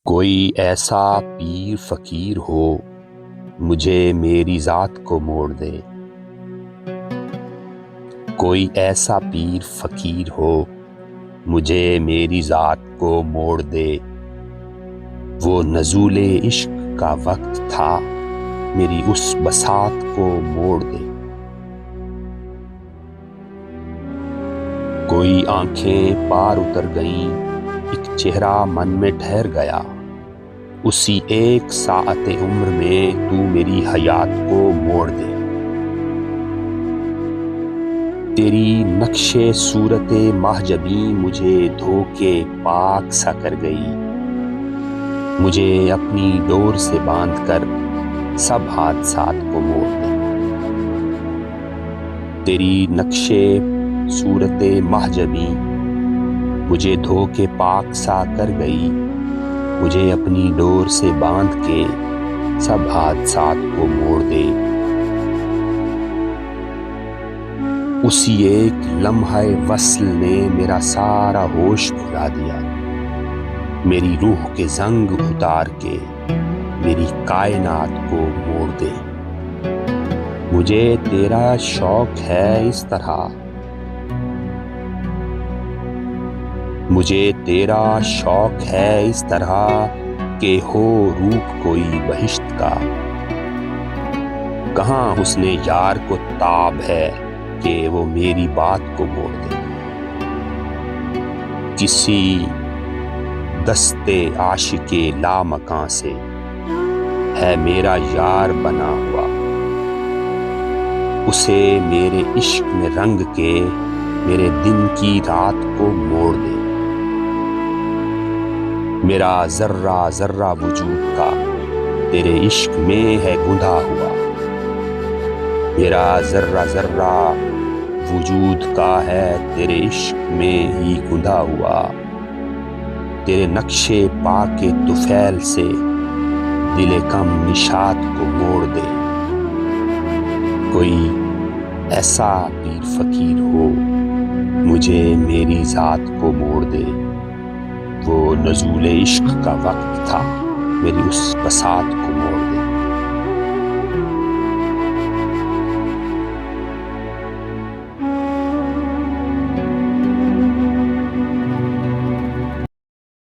کوئی ایسا پیر فقیر ہو مجھے میری ذات کو موڑ دے۔ کوئی ایسا پیر فقیر ہو مجھے میری ذات کو موڑ دے۔ وہ نزول عشق کا وقت تھا میری اس بساط کو موڑ دے۔ کوئی آنکھیں پار اتر گئیں، ایک چہرہ من میں ٹھہر گیا، اسی ایک ساعت عمر میں تو میری حیات کو موڑ دے۔ تیری نقش صورت مہجبیں مجھے دھو کے پاک سا کر گئی، مجھے اپنی ڈور سے باندھ کر سب حادثات کو موڑ دے۔ تیری نقش صورت مہجبیں مجھے دھو کے پاک سا کر گئی، مجھے اپنی ڈور سے باندھ کے سب حادثات کو موڑ دے۔ اسی ایک لمحہ وصل نے میرا سارا ہوش بھلا دیا، میری روح کے زنگ اتار کے میری کائنات کو موڑ دے۔ مجھے تیرا شوق ہے اس طرح، مجھے تیرا شوق ہے اس طرح کہ ہو روپ کوئی بہشت کا۔ کہاں حسن یار کو تاب ہے کہ وہ میری بات کو موڑ دے۔ کسی دستے عاشق لامکاں سے ہے میرا یار بنا ہوا، اسے میرے عشق میں رنگ کے میرے دن کی رات کو موڑ دے۔ میرا ذرہ ذرہ وجود کا تیرے عشق میں ہے گندا ہوا، میرا ذرہ ذرہ وجود کا ہے تیرے عشق میں ہی گندا ہوا۔ تیرے نقش پا کے طفیل سے دل کم نشاط کو موڑ دے۔ کوئی ایسا پیر فقیر ہو مجھے میری ذات کو موڑ دے۔ وہ نزول عشق کا وقت تھا میری اس بساط کو موڑ دے۔